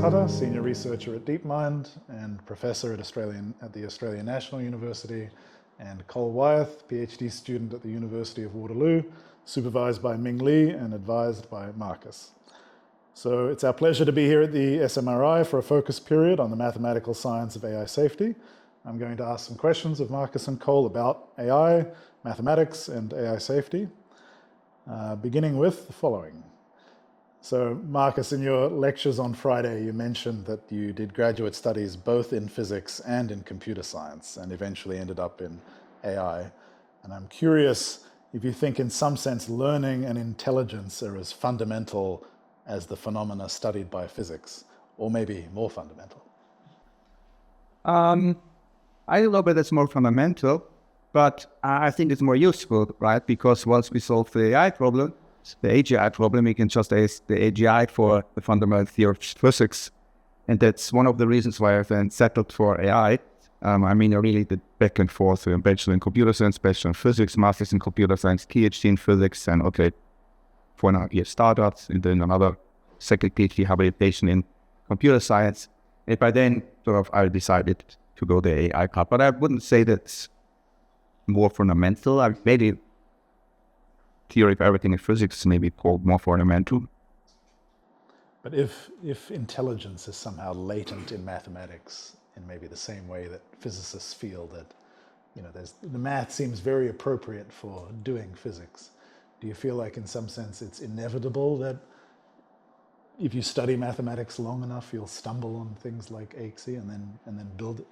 Hutter, Senior Researcher at DeepMind and Professor at the Australian National University, and Cole Wyeth, PhD student at the University of Waterloo, supervised by Ming Li and advised by Marcus. So it's our pleasure to be here at the SMRI for a focus period on the mathematical science of AI safety. I'm going to ask some questions of Marcus and Cole about AI, mathematics, and AI safety, beginning with the following. So Marcus, in your lectures on Friday, you mentioned that you did graduate studies both in physics and in computer science and eventually ended up in AI. And I'm curious if you think in some sense learning and intelligence are as fundamental as the phenomena studied by physics, or maybe more fundamental. I don't know whether it's more fundamental, but I think it's more useful, right? Because once we solve the AI problem, the AGI problem, we can just ask the AGI for the fundamental theory of physics. And that's one of the reasons why I've then settled for AI. I really did back and forth, bachelor in computer science, bachelor in physics, master's in computer science, PhD in physics, and 4.5 years startups, and then another second PhD habilitation in computer science. And by then, I decided to go the AI path. But I wouldn't say that's more fundamental. Maybe theory of everything in physics is maybe called more fundamental. But if intelligence is somehow latent in mathematics in maybe the same way that physicists feel that, the math seems very appropriate for doing physics, do you feel like in some sense it's inevitable that if you study mathematics long enough, you'll stumble on things like AIXI and then build it?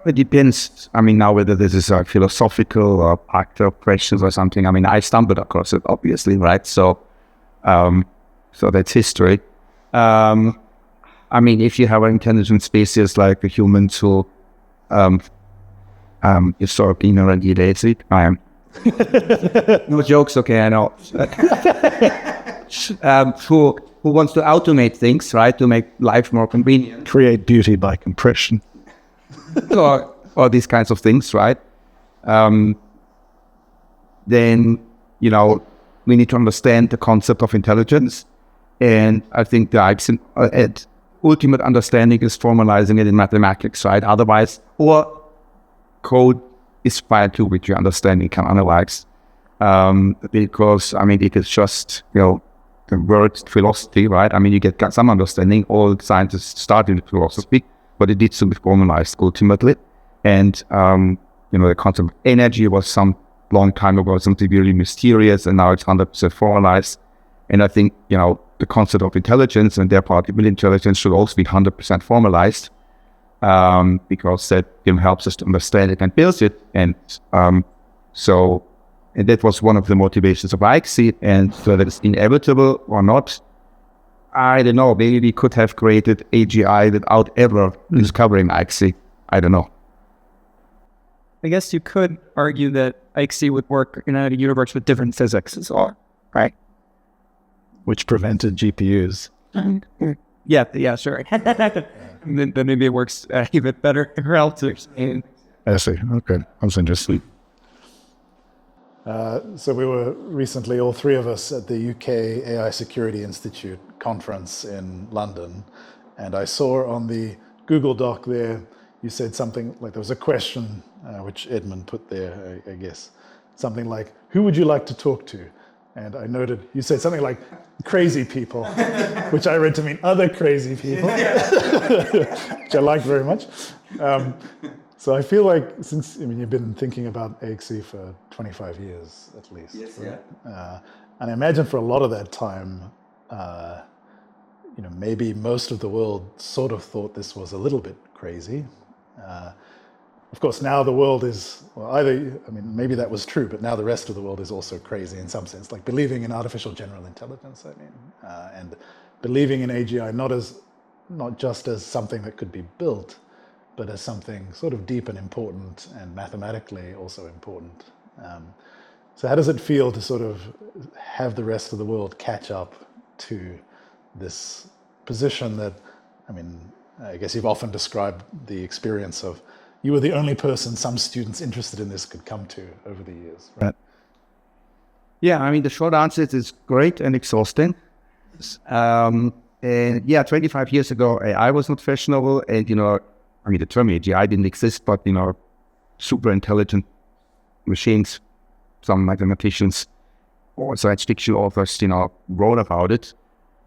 It depends. Now whether this is a philosophical or practical questions or something. I stumbled across it, obviously, right? So that's history. If you have an intelligent species like a human who is sort of ignorantly lazy, no jokes, okay, I know. Who wants to automate things, right, to make life more convenient. Create beauty by compression. or these kinds of things, right? Then, we need to understand the concept of intelligence. And I think the ultimate understanding is formalizing it in mathematics, right? Otherwise, or code is fine too, which your understanding can analyze. Because, it is just, the word philosophy, right? You get some understanding. All scientists start in philosophy, but it needs to be formalized ultimately. And, the concept of energy was some long time ago, something really mysterious, and now it's 100% formalized. And I think, the concept of intelligence and therefore artificial intelligence should also be 100% formalized, because that helps us to understand it and build it. And and that was one of the motivations of AIXI, and whether it's inevitable or not, I don't know. Maybe we could have created AGI without ever discovering AIXI. I don't know. I guess you could argue that AIXI would work in a universe with different physics as well, right? Which prevented GPUs. Yeah, sure. Then maybe it works even better relative. I see. Okay, that's interesting. So we were recently, all three of us, at the UK AI Security Institute conference in London, and I saw on the Google Doc there, you said something like, there was a question which Edmund put there, I guess, something like, who would you like to talk to? And I noted, you said something like, crazy people, which I read to mean other crazy people, which I liked very much. So I feel like since, you've been thinking about AIXI for 25 years at least. Yes, right? And I imagine for a lot of that time, maybe most of the world sort of thought this was a little bit crazy. Of course, now the world is, maybe that was true, but now the rest of the world is also crazy in some sense, like believing in artificial general intelligence, and believing in AGI not just as something that could be built, but as something sort of deep and important and mathematically also important. So how does it feel to sort of have the rest of the world catch up to this position that, I guess you've often described the experience of, you were the only person some students interested in this could come to over the years, right? Yeah, I mean, the short answer is it's great and exhausting. And yeah, 25 years ago, AI was not fashionable. And, I mean, the term AGI didn't exist, but, super intelligent machines, some mathematicians or science fiction authors, wrote about it.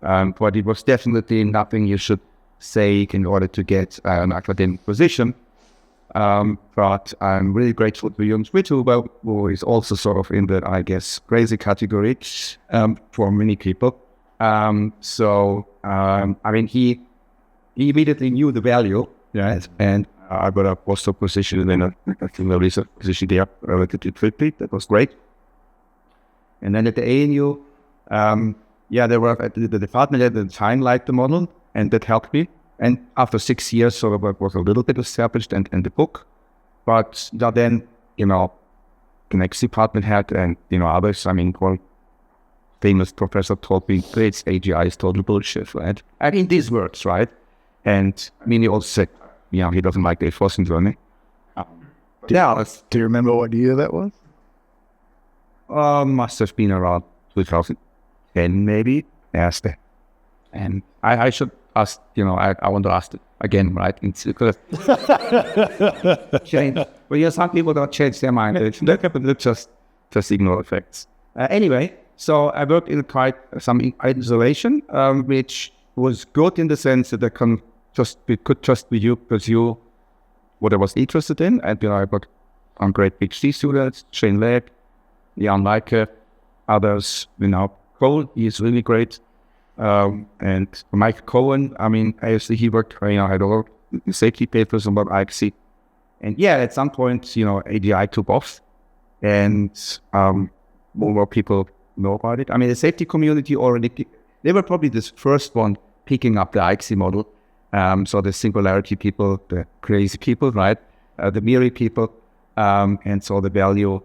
But it was definitely nothing you should say in order to get an academic position. But I'm really grateful to Jung Schmidhuber, who is also sort of in the, I guess, crazy category for many people. I mean, he immediately knew the value, right? And I got a postdoc position and a research position there relatively quickly. That was great. And then at the ANU, they were at the department at the time liked the model, and that helped me. And after 6 years, sort of was a little bit established and the book. But then, the next department had, and, others, I mean, one famous professor told me, it's AGI is total bullshit, right? I mean, these words, right? And I mean, he also said, he doesn't like the forcing learning. Do you remember what year that was? Must have been around 2010, maybe. Yes. And I should ask, I want to ask it again, right? It's because change. Well, some people don't change their mind. They just ignore facts. Anyway, so I worked in quite some isolation, which was good in the sense that we could just pursue what I was interested in. And I got some great PhD students, Shane Legg, Jan Leike, others, Cole, he is really great. And Mike Cohen, I mean, obviously he worked, had all the safety papers about IXC. And at some point, AGI took off and more people know about it. I mean, the safety community already, they were probably the first one picking up the IXC model. So the singularity people, the crazy people, right? The Miri people, and so the value,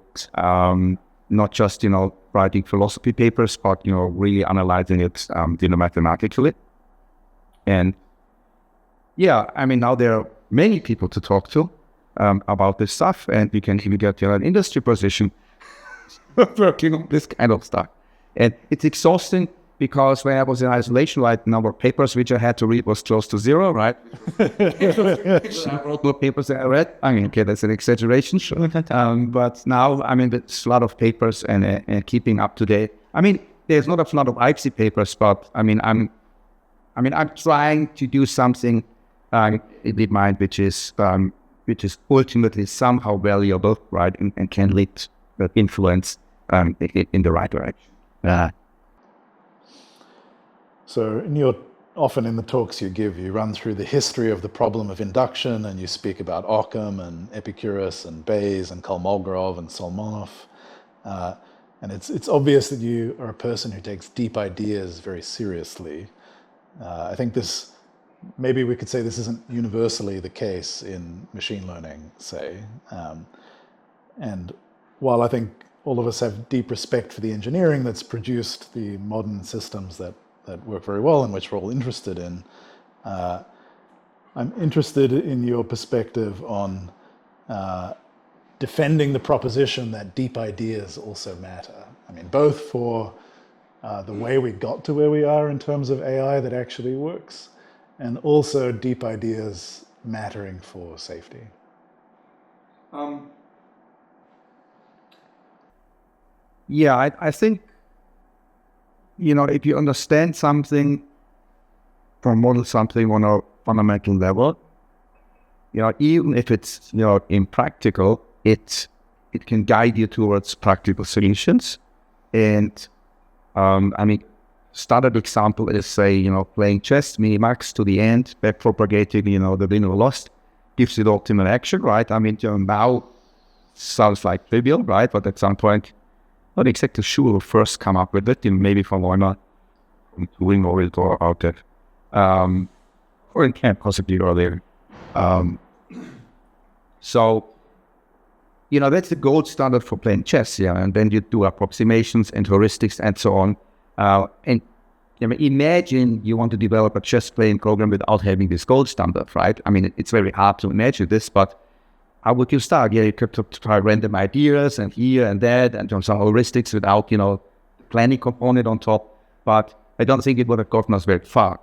not just, writing philosophy papers, but, really analyzing it, mathematically. And I mean, now there are many people to talk to about this stuff, and we can even get an industry position working on this kind of stuff. And it's exhausting because when I was in isolation, right, the number of papers which I had to read was close to zero, right? I wrote more papers than I read. I mean, okay, that's an exaggeration. But now, I mean, there's a lot of papers and keeping up to date. I mean, there's not a lot of IPSI papers, but I mean, I'm trying to do something in DeepMind which is ultimately somehow valuable, right, and can lead influence in the right direction. So often in the talks you give, you run through the history of the problem of induction, and you speak about Occam and Epicurus and Bayes and Kolmogorov and Solmonov. And it's obvious that you are a person who takes deep ideas very seriously. I think maybe we could say this isn't universally the case in machine learning, say. And while I think all of us have deep respect for the engineering that's produced the modern systems that work very well and which we're all interested in, I'm interested in your perspective on defending the proposition that deep ideas also matter. I mean, both for the way we got to where we are in terms of AI that actually works, and also deep ideas mattering for safety. I think, if you understand something or model something on a fundamental level, even if it's, impractical, it can guide you towards practical solutions. And, I mean, standard example is, say, playing chess, minimax to the end, back propagating, the winner lost, gives you the optimal action, right? I mean, now sounds like trivial, right? But at some point, not exactly sure who first come up with it, maybe from Leuna, doing or it or out there. Or it can't possibly earlier. So, that's the gold standard for playing chess, and then you do approximations and heuristics and so on. And imagine you want to develop a chess playing program without having this gold standard, right? I mean, it's very hard to imagine this, but how would you start? Yeah, you could try random ideas and here and that and some heuristics without, the planning component on top. But I don't think it would have gotten us very far.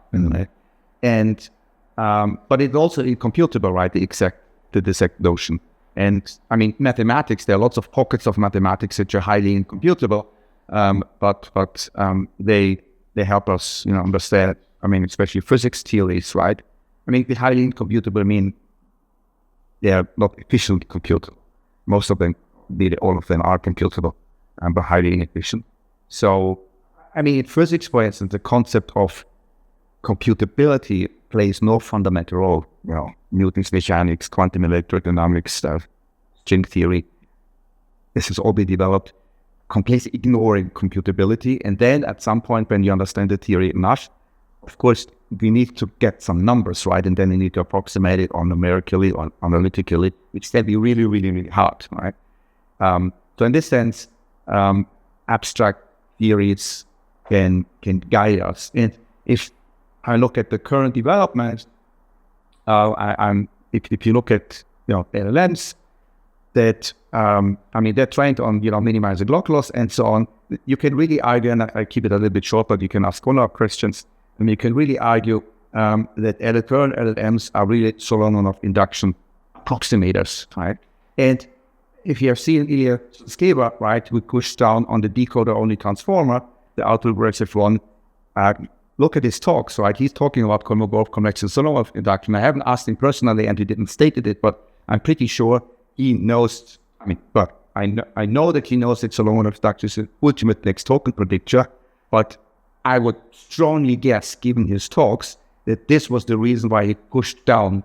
And but it's also incomputable, right? The exact notion. And I mean, mathematics, there are lots of pockets of mathematics which are highly incomputable, but they help us, understand, I mean, especially physics theories, right? I mean, the highly incomputable mean they are not efficiently computable. Most of them, all of them are computable, but highly inefficient. So, I mean, in physics, for instance, the concept of computability plays no fundamental role. Newton's mechanics, quantum electrodynamics stuff, string theory. This has all been developed completely ignoring computability. And then at some point when you understand the theory enough, of course, we need to get some numbers, right? And then we need to approximate it or numerically or analytically, which can be really, really, really hard, right? So in this sense, abstract theories can guide us. And if I look at the current development, if you look at LLMs, that they're trained on minimizing log loss and so on. You can really argue, and I keep it a little bit short, but you can ask follow-up questions. And you can really argue that current LLMs are really Solomon induction approximators, right? And if you have seen Ilya Sutskever, right, we push down on the decoder-only transformer, the autoregressive one. Look at his talks, right? He's talking about Kolmogorov convection Solomon induction. I haven't asked him personally, and he didn't state it, but I'm pretty sure he knows. I know that he knows that Solomon induction is the ultimate next token predictor, but I would strongly guess, given his talks, that this was the reason why he pushed down,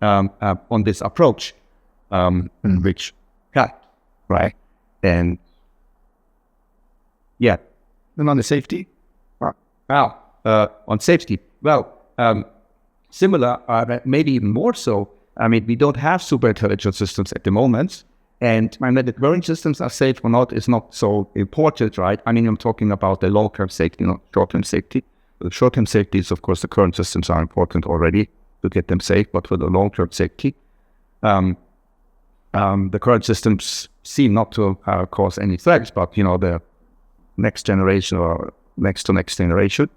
on this approach, which, right, and and on the safety, on safety, similar, maybe even more so. I mean, we don't have super intelligent systems at the moment. And the current systems are safe or not is not so important, right? I mean, I'm talking about the long-term safety, not short-term safety. The short-term safety is, of course, the current systems are important already to get them safe, but for the long-term safety, the current systems seem not to cause any threats, but, the next generation or next to next generation,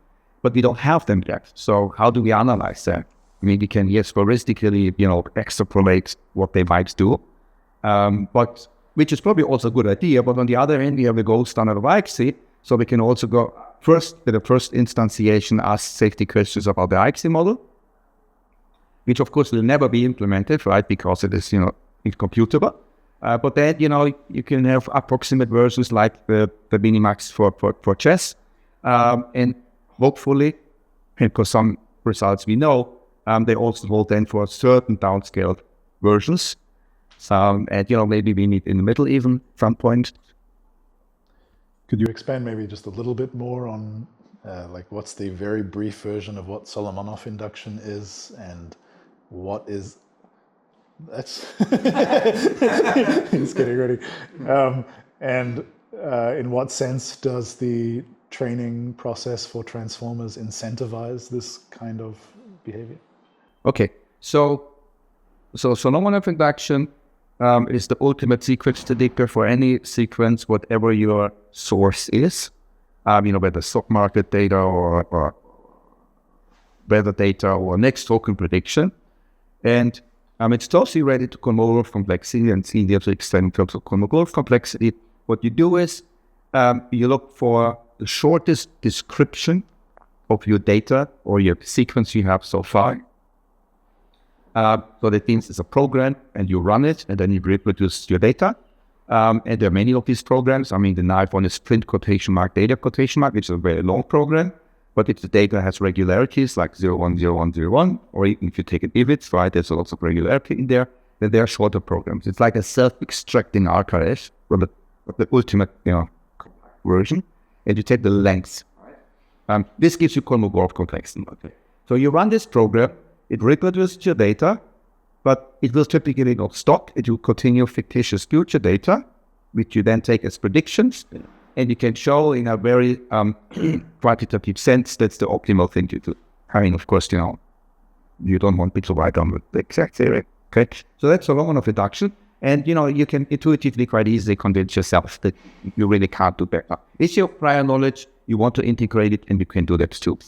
but we don't have them yet. So how do we analyze that? I mean, we can, yes, heuristically, extrapolate what they might do. But which is probably also a good idea. But on the other hand, we have the gold standard of IXC, so we can also go first at the first instantiation, ask safety questions about the IXC model, which of course will never be implemented, right? Because it is, incomputable. But then, you can have approximate versions like the Minimax for chess, and hopefully, because some results we know, they also hold then for certain downscaled versions. And maybe we need in the middle even some point. Could you expand maybe just a little bit more on what's the very brief version of what Solomonov induction is and what is that's he's getting ready. And in what sense does the training process for transformers incentivize this kind of behavior? Okay, so Solomonov induction is the ultimate sequence predictor for any sequence, whatever your source is, whether stock market data or weather data or next token prediction. And it's totally ready to Kolmogorov complexity and see the other extent in terms of Kolmogorov complexity. What you do is you look for the shortest description of your data or your sequence you have so far. So that means it's a program and you run it and then you reproduce your data. And there are many of these programs. I mean, the knife one is print quotation mark, data quotation mark, which is a very long program. But if the data has regularities like 010101, or even if you take an IVIT, right, there's lots of regularity in there, then there are shorter programs. It's like a self-extracting archive with the ultimate version, and you take the length. This gives you Kolmogorov complexity. Okay. So you run this program, it reproduces your data, but it will typically not stop. It will continue fictitious future data, which you then take as predictions, and you can show in a very quantitative sense that's the optimal thing to do. I mean, of course, you don't want me to write on the exact theory, Okay, so that's Solomonov induction. And, you can intuitively quite easily convince yourself that you really can't do better. It's your prior knowledge, you want to integrate it, and you can do that too.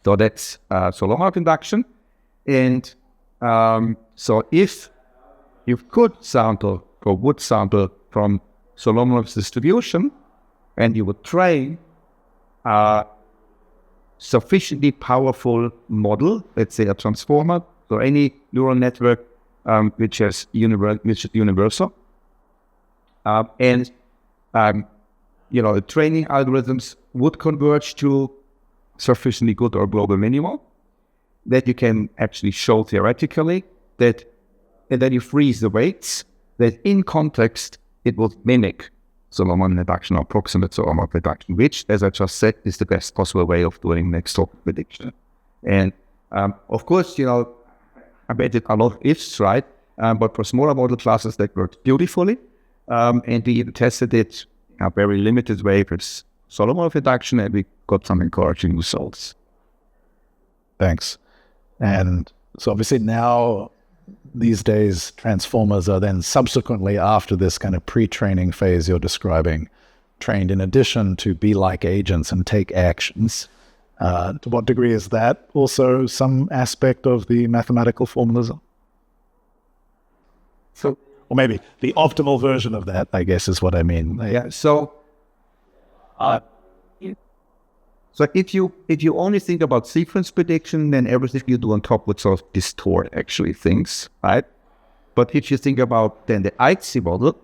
So that's Solomonov induction. And so if you could sample or would sample from Solomonov's distribution, and you would train a sufficiently powerful model, let's say a transformer, so any neural network which is universal, and the training algorithms would converge to sufficiently good or global minimum that you can actually show theoretically that, and then you freeze the weights that in context it will mimic Solomon induction or approximate Solomon induction, which, as I just said, is the best possible way of doing next topic prediction. And of course, I bet it a lot of ifs, right? But for smaller model classes, that worked beautifully. And we even tested it in a very limited way with Solomon induction, and we got some encouraging results. Thanks. And so obviously now, these days, transformers are then subsequently, after this kind of pre-training phase you're describing, trained in addition to be like agents and take actions. To what degree is that also some aspect of the mathematical formalism? So, or maybe the optimal version of that, I guess, is what I mean. Yeah. So if you only think about sequence prediction, then everything you do on top would sort of distort actually things, right? But if you think about then the IC model,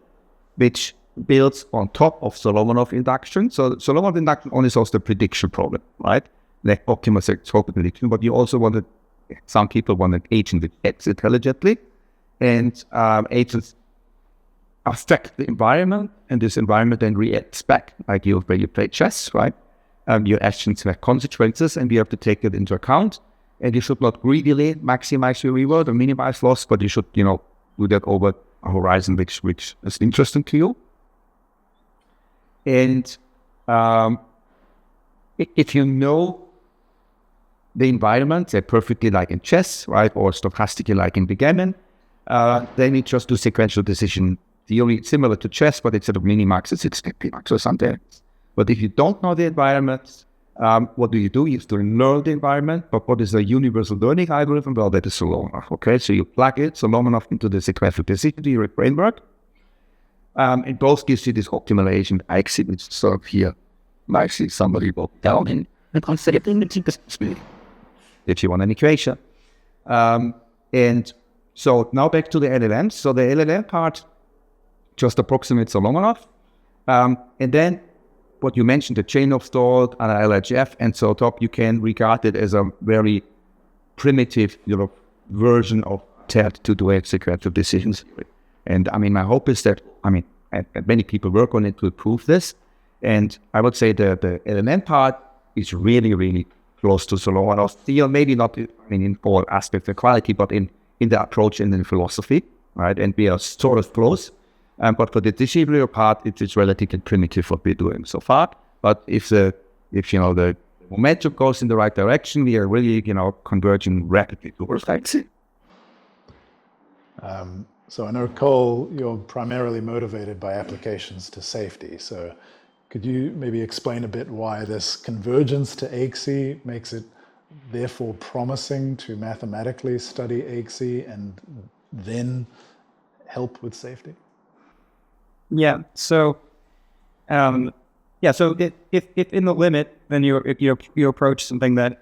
which builds on top of Solomonov induction, so Solomonov induction only solves the prediction problem, right? Like optimal total prediction, but you also wanted, some people want an agent that acts intelligently, and agents affect the environment, and this environment then reacts back, like when you play chess, right? Your actions have consequences, and you have to take it into account. And you should not greedily maximize your reward or minimize loss, but you should, do that over a horizon which is interesting to you. And if you know the environment, say perfectly like in chess, right, or stochastically like in backgammon, then you just do sequential decision theory, similar to chess, but instead of minimax, it's epimax or something. But if you don't know the environment, what do? You have to learn the environment. But what is a universal learning algorithm? Well, that is Solomonov. Okay, so you plug it, Solomonov, into the sequential decision theory framework. It both gives you this optimal agent IC, which is sort of here. I see somebody will down in and consider if you want an equation. And so now back to the LLM. So the LLM part just approximates Solomonov. And then what you mentioned, the chain of thought and LHF, and so top, you can regard it as a very primitive, version of TED to do sequential decisions. And my hope is that, and many people work on it to prove this. And I would say the LLM part is really, really close to Solomonov. Still, maybe not in all aspects of quality, but in the approach and in philosophy, right? And we are sort of close. But for the distributor part, it's relatively primitive what we're doing so far. But if the momentum goes in the right direction, we are really, converging rapidly towards that. So I know, Cole, you're primarily motivated by applications to safety. So could you maybe explain a bit why this convergence to AIXI makes it therefore promising to mathematically study AIXI and then help with safety? Yeah. So, So if in the limit, then you approach something that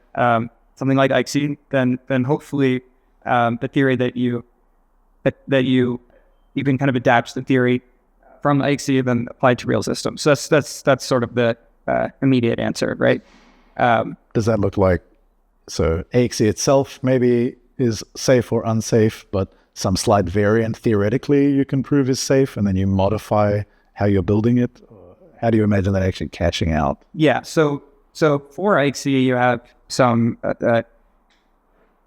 something like IC, then hopefully the theory that you can kind of adapt the theory from IC then applied to real systems. So that's sort of the immediate answer, right? Does that look like, so AIXI itself maybe is safe or unsafe, but some slight variant theoretically you can prove is safe, and then you modify how you're building it? How do you imagine that actually catching out? Yeah, so for IC, you have some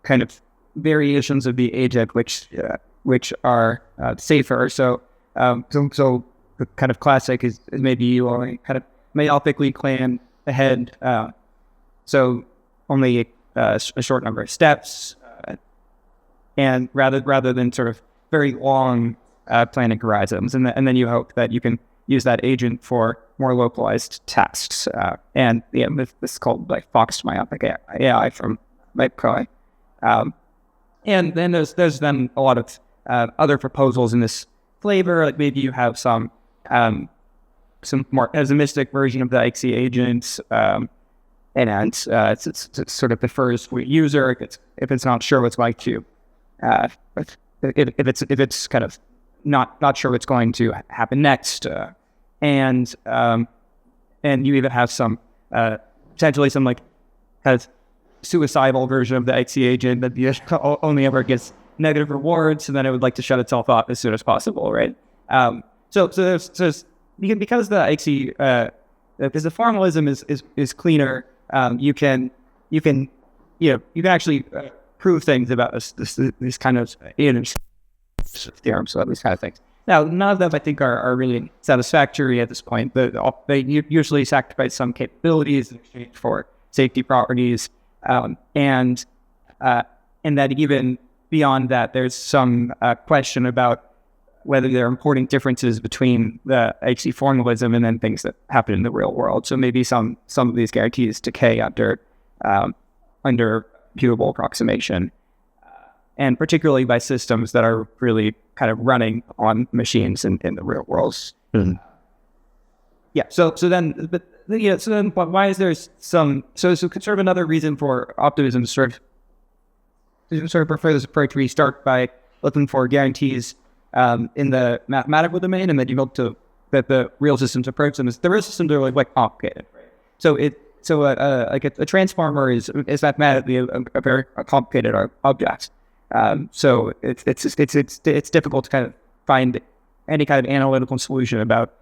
kind of variations of the agent which are safer. So the kind of classic is maybe you only kind of myopically plan ahead, so only a short number of steps. and rather than sort of very long planning horizons, and then you hope that you can use that agent for more localized tasks. And this is called like Fox myopic AI from McCoy. And then there's then a lot of other proposals in this flavor. Like maybe you have some more pessimistic version of the XE agent, and it sort of prefers the user if it's not sure what's going to, if it's kind of not sure what's going to happen next, and you even have some potentially some like kind of suicidal version of the XE agent that only ever gets negative rewards, and then it would like to shut itself off as soon as possible, right? So there's because the XE because the formalism is cleaner, you can actually prove things about this kind of theorems, so these kind of things. Now, none of them I think are really satisfactory at this point. They usually sacrifice some capabilities in exchange for safety properties, and that even beyond that, there's some question about whether there are important differences between the XE formalism and then things that happen in the real world. So maybe some of these guarantees decay under computable approximation, and particularly by systems that are really kind of running on machines in the real world. Mm-hmm. So then why is there some sort of another reason for optimism to sort of prefer this approach where you start by looking for guarantees in the mathematical domain, and then you hope that the real systems approach them. The real systems are like complicated, right? So a transformer is mathematically a very complicated object. So it's difficult to kind of find any kind of analytical solution about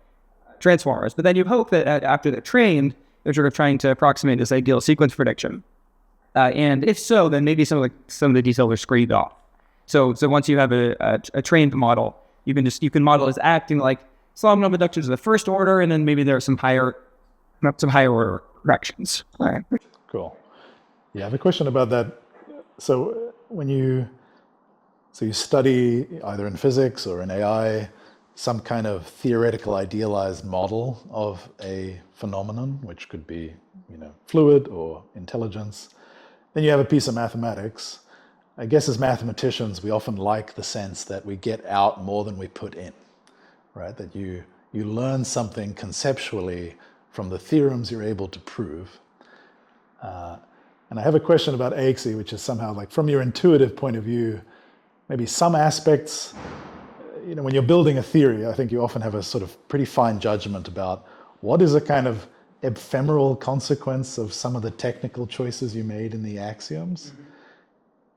transformers. But then you hope that after they're trained, they're sort of trying to approximate this ideal sequence prediction. And if so, then maybe some of the details are screened off. So once you have a trained model, you can model as acting like Solomon reductions of the first order, and then maybe there are some higher order corrections. All right. Cool. Yeah, I have a question about that. So when you study either in physics or in AI some kind of theoretical idealized model of a phenomenon, which could be fluid or intelligence, then you have a piece of mathematics. I guess as mathematicians, we often like the sense that we get out more than we put in, right? That you learn something conceptually from the theorems you're able to prove. And I have a question about AXE, which is somehow like from your intuitive point of view, maybe some aspects, when you're building a theory, I think you often have a sort of pretty fine judgment about what is a kind of ephemeral consequence of some of the technical choices you made in the axioms. Mm-hmm.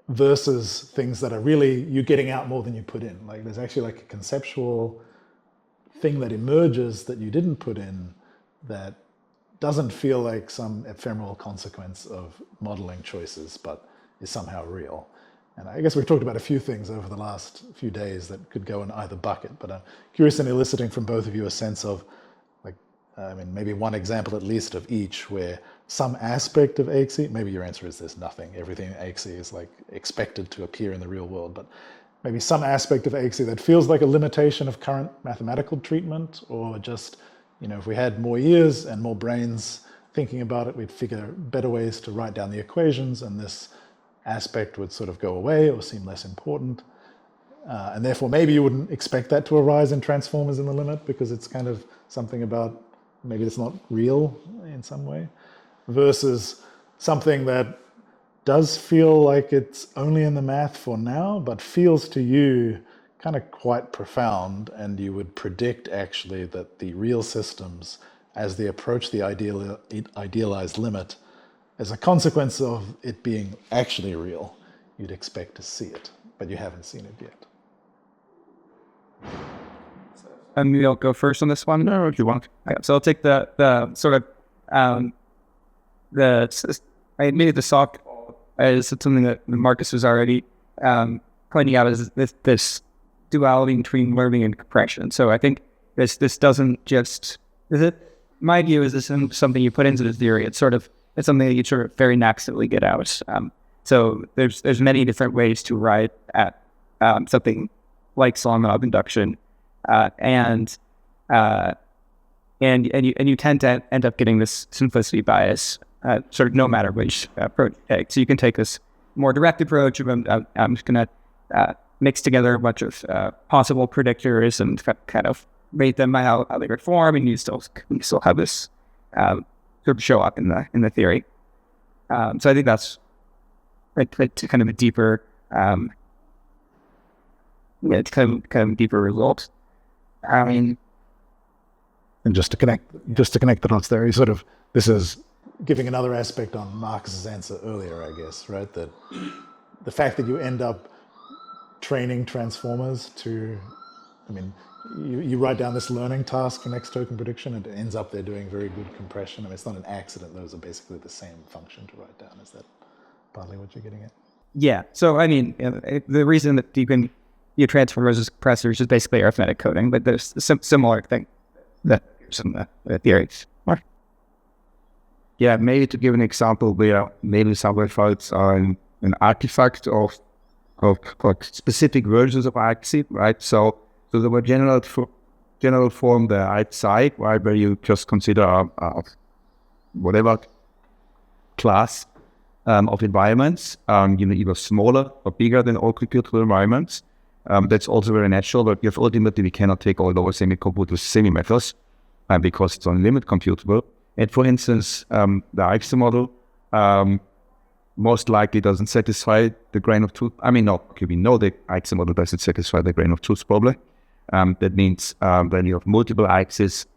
Versus things that are really you getting out more than you put in. Like there's actually like a conceptual thing that emerges that you didn't put in that doesn't feel like some ephemeral consequence of modeling choices, but is somehow real. And I guess we've talked about a few things over the last few days that could go in either bucket, but I'm curious in eliciting from both of you a sense of maybe one example at least of each where some aspect of AXE, maybe your answer is there's nothing. Everything in AXE is like expected to appear in the real world, but maybe some aspect of AXE that feels like a limitation of current mathematical treatment, or just, if we had more ears and more brains thinking about it, we'd figure better ways to write down the equations, and this aspect would sort of go away or seem less important. And therefore, maybe you wouldn't expect that to arise in transformers in the limit because it's kind of something about maybe it's not real in some way, versus something that does feel like it's only in the math for now, but feels to you kind of quite profound, and you would predict actually that the real systems, as they approach the idealized limit, as a consequence of it being actually real, you'd expect to see it, but you haven't seen it yet. Maybe I'll go first on this one. No, if you want. So I'll take the sort of I admitted the softball as something that Marcus was already pointing out as this duality between learning and compression. So I think this doesn't just my view is this isn't something you put into the theory. It's something that you sort of very naturally get out. So there's many different ways to arrive at something like Solomon induction, and you tend to end up getting this simplicity bias, sort of no matter which approach you take. So you can take this more direct approach of I'm just going to mix together a bunch of possible predictors and kind of rate them by how they perform, and you still have this sort of show up in the theory. So I think that's kind of a deeper, it's kind of deeper result. And just to connect the dots there, this is giving another aspect on Marcus's answer earlier, I guess, right? That the fact that you end up training transformers to, you write down this learning task for next token prediction, and it ends up they're doing very good compression. It's not an accident; those are basically the same function to write down. Is that partly what you're getting at? Yeah. So the reason that you can transformers as compressors is basically arithmetic coding, but there's a similar thing that some theories. Yeah, maybe to give an example where maybe some folks are an artifact of specific versions of IC, right? So there were general form the outside, right, where you just consider whatever class of environments, either smaller or bigger than all computable environments. That's also very natural, but ultimately we cannot take all lower semi-computers semi-methods because it's on limit computable. And for instance, the IC model most likely doesn't satisfy the grain of truth. We know the IC model doesn't satisfy the grain of truth probably. That means when you have multiple ICs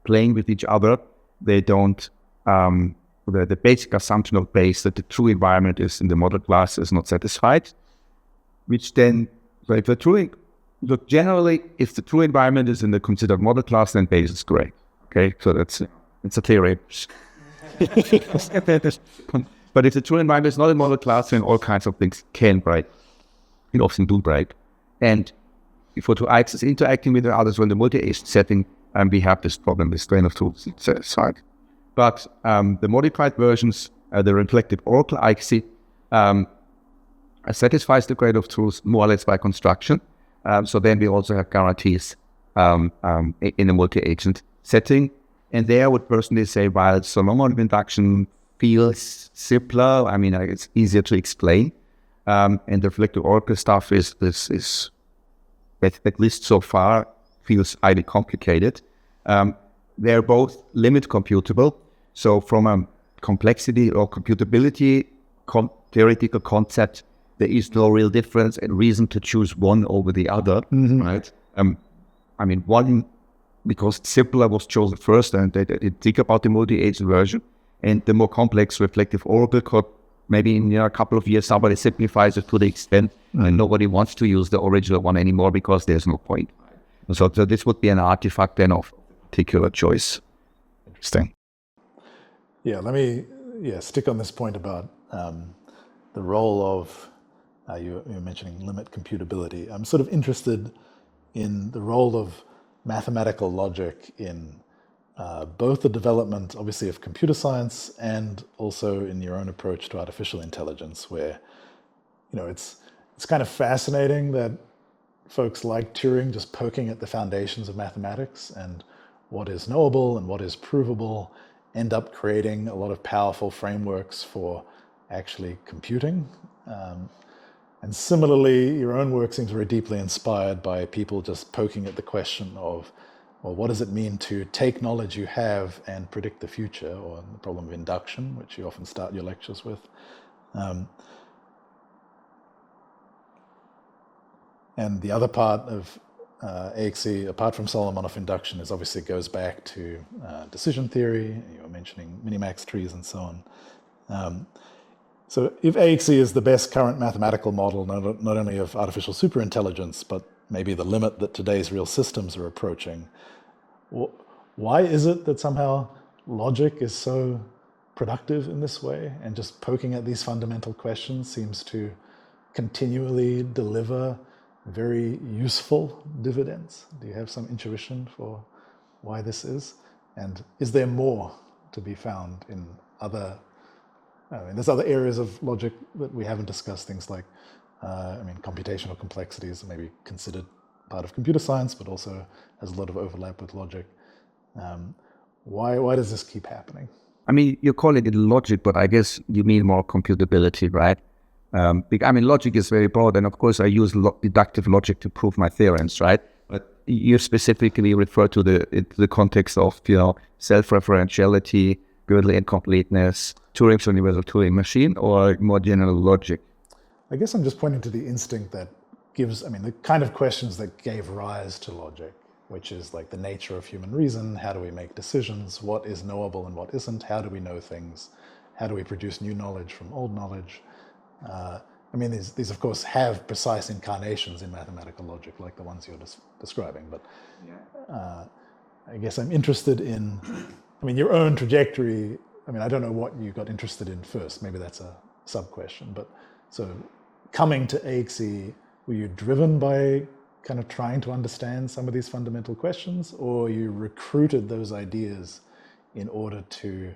playing with each other, they don't, the basic assumption of Bayes that the true environment is in the model class is not satisfied, which then, if the true environment is in the considered model class, then Bayes is correct. Okay, so it's a theory. But if the true environment is not a model class, then all kinds of things can break. It often do break. And if two X is interacting with the others in the multi-agent setting, we have this problem with grain of truth side. But the modified versions, the reflective Oracle IC, satisfies the grain of truth more or less by construction. So then we also have guarantees in a multi-agent setting. And there I would personally say, while Solomon induction feels simpler, it's easier to explain. And the reflective Oracle stuff is at least so far, feels highly complicated. They're both limit computable. So from a complexity or computability theoretical concept, there is no real difference and reason to choose one over the other, right? One, because simpler was chosen first, and they think about the multi-agent version, and the more complex reflective Oracle code, maybe in a couple of years, somebody simplifies it to the extent and nobody wants to use the original one anymore because there's no point. So this would be an artifact then of particular choice. Interesting. Yeah, let me stick on this point about the role of, you're mentioning limit computability. I'm sort of interested in the role of mathematical logic in both the development, obviously, of computer science and also in your own approach to artificial intelligence, where, it's kind of fascinating that folks like Turing just poking at the foundations of mathematics and what is knowable and what is provable end up creating a lot of powerful frameworks for actually computing. And similarly, your own work seems very deeply inspired by people just poking at the question of, well, what does it mean to take knowledge you have and predict the future, or the problem of induction, which you often start your lectures with. And the other part of AXE, apart from Solomonoff induction, is obviously goes back to decision theory. You were mentioning minimax trees and so on. So if AXE is the best current mathematical model, not only of artificial superintelligence, but maybe the limit that today's real systems are approaching, why is it that somehow logic is so productive in this way, and just poking at these fundamental questions seems to continually deliver very useful dividends? Do you have some intuition for why this is? And is there more to be found in other I mean, there's other areas of logic that we haven't discussed, things like, computational complexities are maybe considered part of computer science, but also has a lot of overlap with logic. Why does this keep happening? I mean, you call it logic, but I guess you mean more computability, right? Logic is very broad, and of course I use deductive logic to prove my theorems, right? But you specifically refer to the context of, self-referentiality, Gödel incompleteness, Turing's universal Turing machine, or more general logic? I guess I'm just pointing to the instinct that gives, the kind of questions that gave rise to logic, which is like the nature of human reason. How do we make decisions? What is knowable and what isn't? How do we know things? How do we produce new knowledge from old knowledge? These of course have precise incarnations in mathematical logic, like the ones you're describing. But I guess I'm interested in, your own trajectory. I don't know what you got interested in first. Maybe that's a sub-question. But so coming to AXE, were you driven by kind of trying to understand some of these fundamental questions, or you recruited those ideas in order to,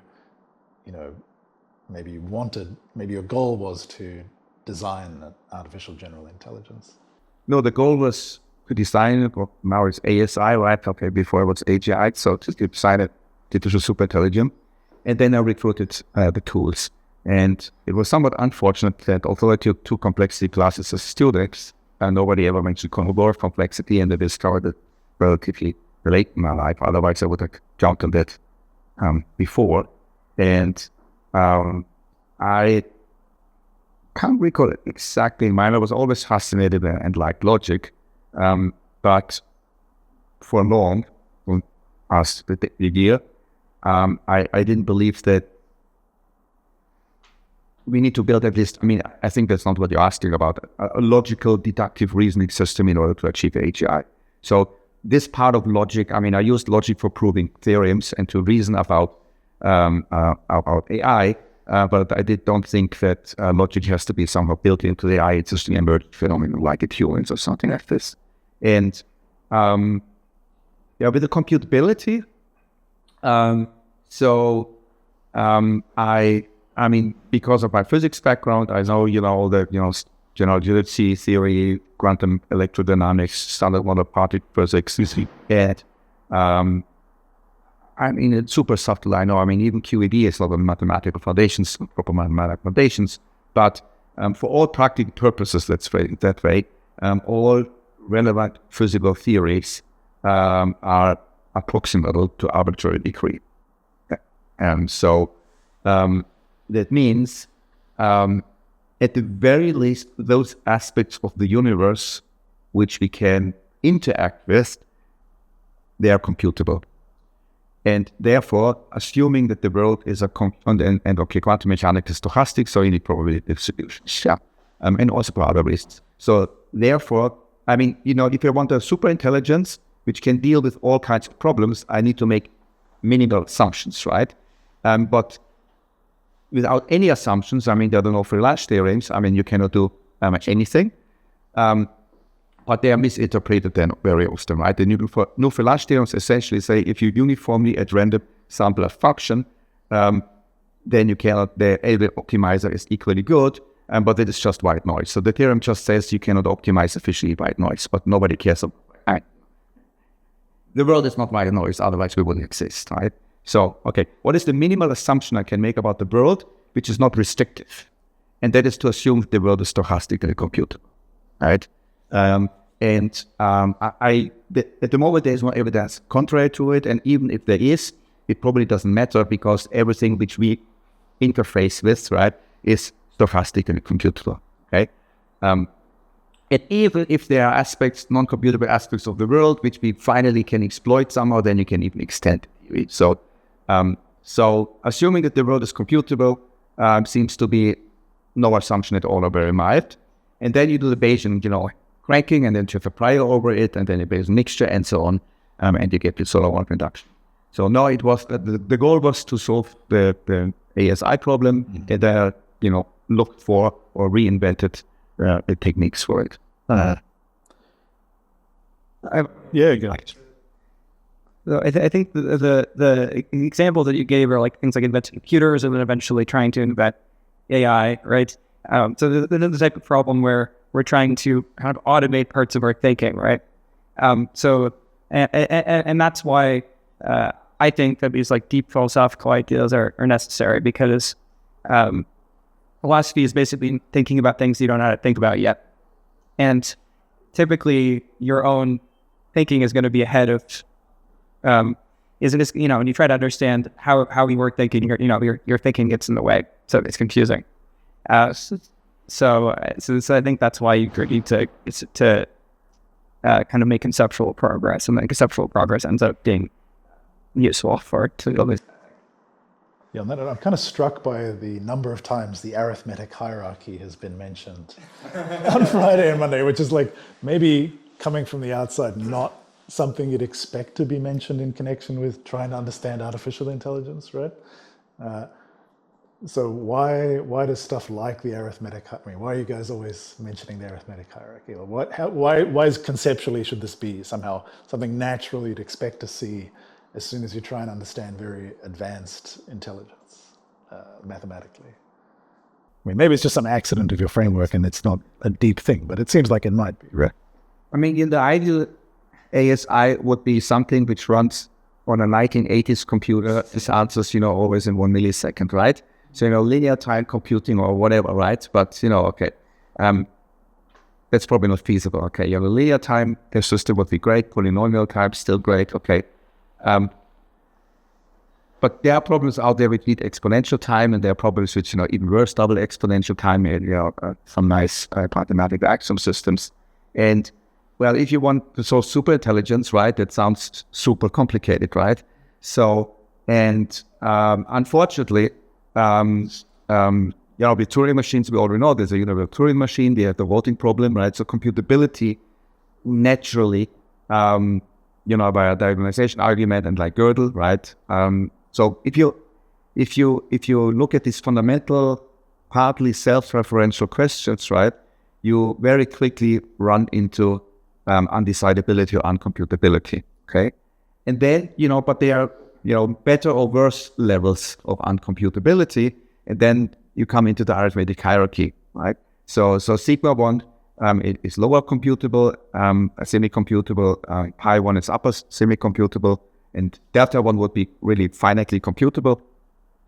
maybe your goal was to design an artificial general intelligence? No, the goal was to design it. Well, now it's ASI, right? Okay, before it was AGI, so to design it, artificial superintelligence. And then I recruited the tools. And it was somewhat unfortunate that although I took 2 complexity classes as students, nobody ever mentioned more complexity, and I discovered it relatively late in my life. Otherwise, I would have jumped on that before. And I can't recall it exactly in mind. I was always fascinated and liked logic, but for long, past the year, I didn't believe that we need to build at least, I think that's not what you're asking about, a logical deductive reasoning system in order to achieve AGI. So this part of logic, I used logic for proving theorems and to reason about AI, but I don't think that logic has to be somehow built into the AI. It's just an emergent phenomenon like it humans or something like this. And with the computability, because of my physics background, I know, the general relativity theory, quantum electrodynamics, standard model particle physics, and it's super subtle. I know. Even QED is not on mathematical foundations, proper mathematical foundations, but for all practical purposes, let's phrase it that way, all relevant physical theories are approximable to arbitrary degree. And so that means, at the very least, those aspects of the universe which we can interact with, they are computable. And therefore, assuming that the world is quantum mechanics is stochastic, so you need probability distributions. Yeah. And also for other reasons. So therefore, if I want a super intelligence which can deal with all kinds of problems, I need to make minimal assumptions, right? But without any assumptions, there are no free large theorems. You cannot do anything. But they are misinterpreted then very often, right? The no free large theorems essentially say if you uniformly at random sample a function, then you cannot, the optimizer is equally good, but it is just white noise. So the theorem just says you cannot optimize efficiently white noise, but nobody cares about it. The world is not white noise, otherwise we wouldn't exist, right? So, okay, what is the minimal assumption I can make about the world, which is not restrictive? And that is to assume the world is stochastically computable, right? At the moment, there is no evidence contrary to it, and even if there is, it probably doesn't matter because everything which we interface with, right, is stochastically computable, okay? And even if there are aspects, non-computable aspects of the world, which we finally can exploit somehow, then you can even extend it. So assuming that the world is computable seems to be no assumption at all or very mild. And then you do the Bayesian, cranking, and then you have a prior over it, and then a Bayesian mixture, and so on, and you get the sort of one reduction. So no, it was the goal was to solve the ASI problem, and looked for or reinvented the techniques for it. So I think the examples that you gave are like things like inventing computers and then eventually trying to invent AI, right? So this is the type of problem where we're trying to kind of automate parts of our thinking, right? And that's why I think that these like deep philosophical ideas are necessary, because philosophy is basically thinking about things you don't know how to think about yet. And typically your own thinking is going to be ahead of, when you try to understand how you were thinking, your thinking gets in the way. So it's confusing. So I think that's why you need to kind of make conceptual progress, and then conceptual progress ends up being useful to build this. Yeah, and then I'm kind of struck by the number of times the arithmetic hierarchy has been mentioned on Friday and Monday, which is like maybe coming from the outside, not something you'd expect to be mentioned in connection with trying to understand artificial intelligence, right? So why does stuff like the arithmetic? Why are you guys always mentioning the arithmetic hierarchy? Or why is conceptually should this be somehow something natural you'd expect to see as soon as you try and understand very advanced intelligence mathematically? Maybe it's just some accident of your framework and it's not a deep thing, but it seems like it might be, right? In the ideal ASI would be something which runs on a 1980s computer. This answers, always in 1 millisecond, right? So, linear time computing or whatever, right? But, okay, that's probably not feasible, okay? The linear time, the system would be great. Polynomial time, still great, okay? But there are problems out there which need exponential time, and there are problems which, even worse, double exponential time, and, some nice mathematical axiom systems. And, well, if you want to solve super intelligence, right, that sounds super complicated, right? So, and unfortunately, with Turing machines, we already know there's a universal Turing machine. We have the voting problem, right? So computability naturally, by a diagonalization argument and like Gödel, right? So if you look at these fundamental, partly self-referential questions, right, you very quickly run into undecidability or uncomputability. Okay, and then but there are better or worse levels of uncomputability, and then you come into the arithmetic hierarchy, right? So sigma 1 is lower computable, semi-computable, pi 1 is upper semi-computable, and delta 1 would be really finitely computable.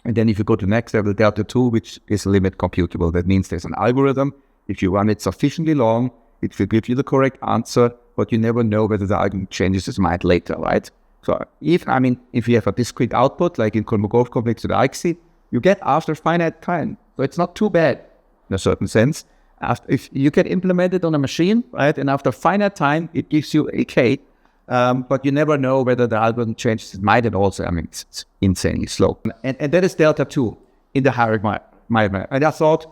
And then if you go to the next level, delta 2, which is limit computable, that means there's an algorithm. If you run it sufficiently long, it will give you the correct answer, but you never know whether the algorithm changes its mind later, right? So if you have a discrete output, like in Kolmogorov complex with IXI, you get after finite time. So it's not too bad in a certain sense. If you can implement it on a machine, right, and after finite time, it gives you a K, but you never know whether the algorithm changes its mind, and also, it's insanely slow. And that is delta 2 in the hierarchy. And I thought,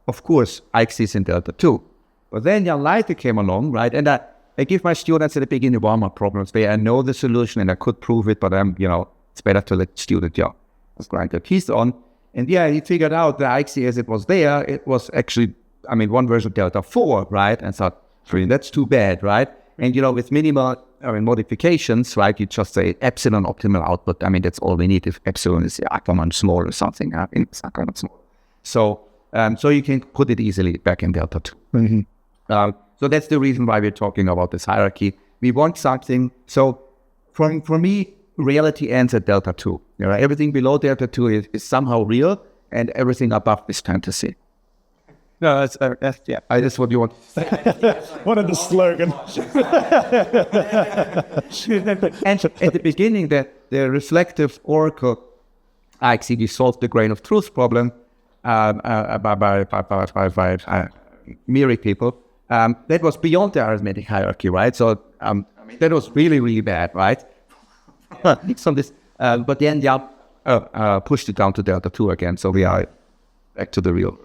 of course, IXI is in delta 2. But then Leiter came along, right, and I give my students at the beginning warm-up problems where I know the solution and I could prove it, but it's better to let the student, grind their keys on. And he figured out that IXI, as it was there, it was actually, one version of delta 4, right? And thought, that's too bad, right? And, with minimal modifications, right, you just say epsilon optimal output. That's all we need if epsilon is small or something. It's not small. So you can put it easily back in delta 2. Mm-hmm. So that's the reason why we're talking about this hierarchy. We want something. So for me, reality ends at delta 2. Everything below delta 2 is somehow real, and everything above is fantasy. No, that's yeah. That's what you want. What is the slogan? And at the beginning, the reflective oracle actually solved the grain of truth problem by mirroring people. That was beyond the arithmetic hierarchy, right? So that was really, really bad, right? So this, but then pushed it down to delta 2 again. So we are back to the real.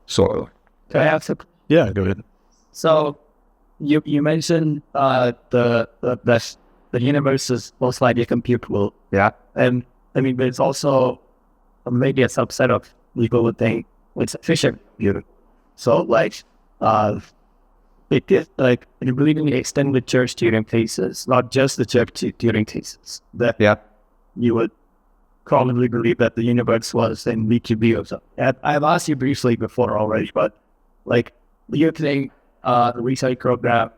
So can I ask? Yeah, go ahead. So you mentioned the universe is most likely computable. Yeah, and but it's also maybe a subset of people would think it's efficient computer. So it is like you believe in the extended church Turing cases, not just the church Turing cases. That you would commonly believe that the universe was in VQB or something. And I've asked you briefly before already, but like, you think the research program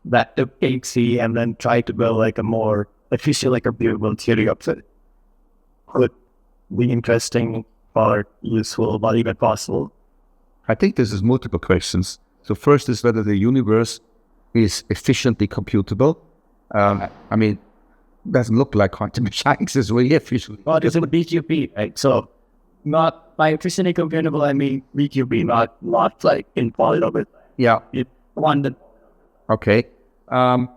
that took HC and then tried to build like a more efficient, like a viewable theory of it could be interesting or useful, not even possible? I think this is multiple questions. So first is whether the universe is efficiently computable. I mean, doesn't look like quantum mechanics is really efficient. Well, it's a BQB, right? So not by efficiently computable, I mean BQB, not like in quality of it. Yeah. It one that. Okay. Quantum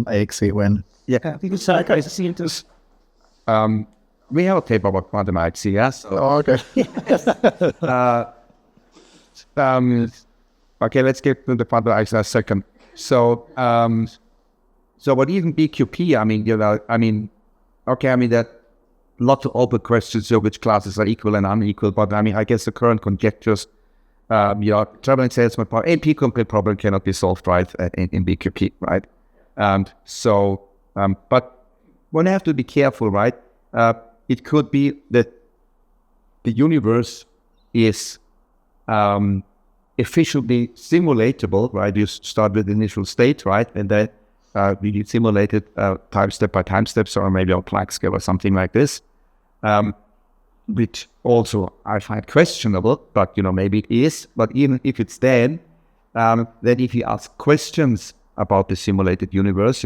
AXE when? Yeah. I think it's like I see it as. We have a paper about quantum IC, yes. Oh, okay. Okay, let's get to the quantum IC in a second. So, but even BQP, that lots of open questions of which classes are equal and unequal, but I guess the current conjectures, traveling salesman problem, AP complete problem cannot be solved, right, in BQP, right? But one have to be careful, right? It could be that the universe is efficiently simulatable, right? You start with the initial state, right? And then we simulate it time step by time steps, or maybe on Planck scale or something like this, which also I find questionable, but maybe it is. But even if it's then if you ask questions about the simulated universe,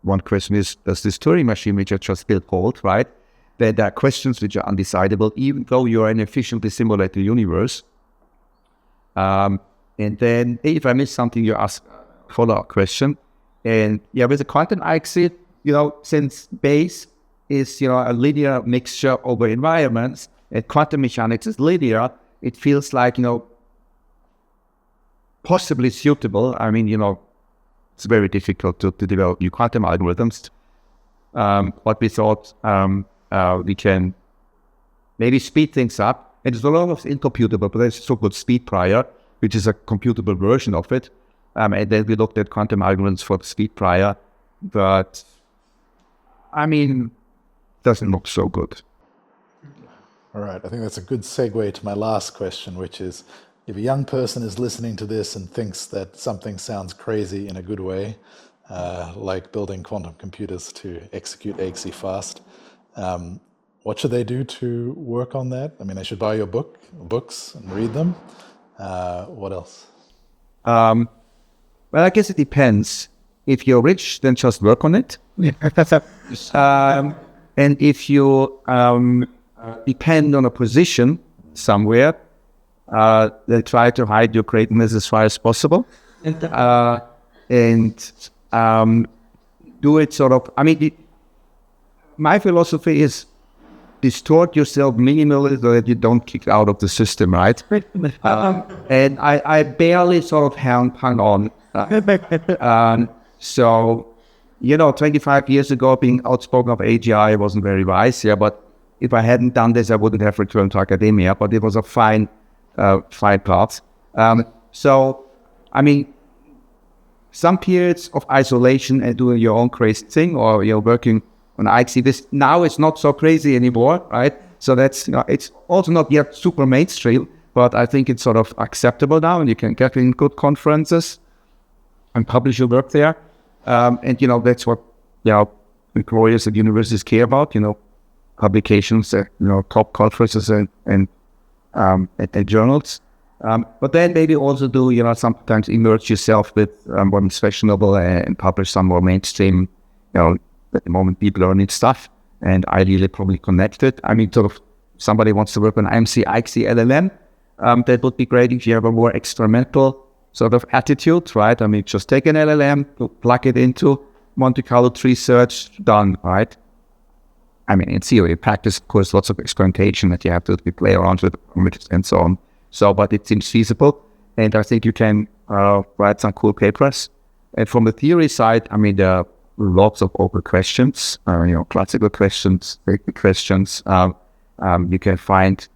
one question is, does this Turing machine which I just built hold, right? Then there are questions which are undecidable, even though you are in an efficiently simulated universe. And then if I miss something, you ask a follow-up question. And with the quantum IC, since base is, a linear mixture over environments, and quantum mechanics is linear, it feels like, possibly suitable. It's very difficult to develop new quantum algorithms. But we thought we can maybe speed things up. And there's a lot of incomputable, but there's so-called speed prior, which is a computable version of it. And then we looked at quantum algorithms for the speed prior, but doesn't look so good. All right, I think that's a good segue to my last question, which is, if a young person is listening to this and thinks that something sounds crazy in a good way, like building quantum computers to execute AXE fast, what should they do to work on that? They should buy your books and read them. What else? Well, I guess it depends. If you're rich, then just work on it. And if you depend on a position somewhere, then try to hide your greatness as far as possible. And do it sort of, my philosophy is distort yourself minimally so that you don't kick out of the system, right? And I barely sort of hung on. So, 25 years ago, being outspoken of AGI wasn't very wise, but if I hadn't done this, I wouldn't have returned to academia, but it was a fine path. Some periods of isolation and doing your own crazy thing, or working on IC, this now is not so crazy anymore, right? So that's, it's also not yet super mainstream, but I think it's sort of acceptable now, and you can get in good conferences and publish your work there. And that's what employers at universities care about, publications, top conferences and journals. But then maybe also do, sometimes immerse yourself with what is fashionable and publish some more mainstream, at the moment deep learning stuff, and ideally probably connected. Sort of somebody wants to work on IMC, IC, LLM, that would be great if you have a more experimental sort of attitude, right? Just take an LLM, plug it into Monte Carlo tree search, done, right? In theory, practice, of course, lots of experimentation that you have to play around with and so on. So, but it seems feasible, and I think you can write some cool papers. And from the theory side, there are lots of open questions, classical questions, basic questions. You can find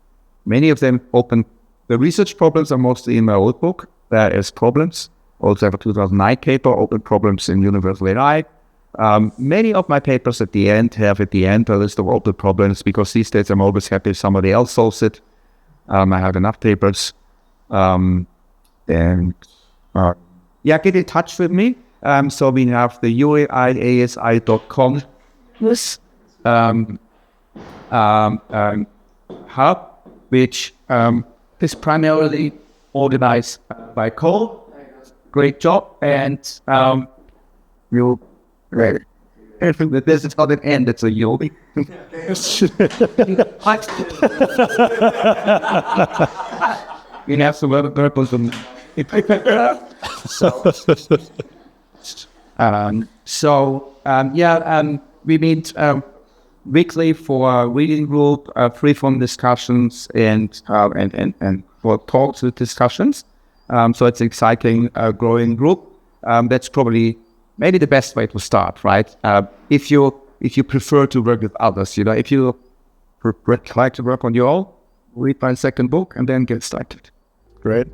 many of them open. The research problems are mostly in my old book. There is problems. Also have a 2009 paper, open problems in universal AI. Many of my papers at the end have a list of all the problems, because these days I'm always happy if somebody else solves it. I have enough papers. Get in touch with me. So we have the uaiasi.com hub, which is primarily organized by Cole. Great job, and you. This is how it ends. It's a you. You have some other purpose. We meet weekly for a reading group, free-form discussions, and for talks and discussions. So it's an exciting, growing group. That's probably maybe the best way to start, right? If you prefer to work with others, if you like to work on your own, read my second book and then get started. Great.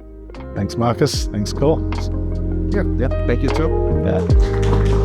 Thanks, Marcus. Thanks, Cole. Yeah. Thank you too. Yeah.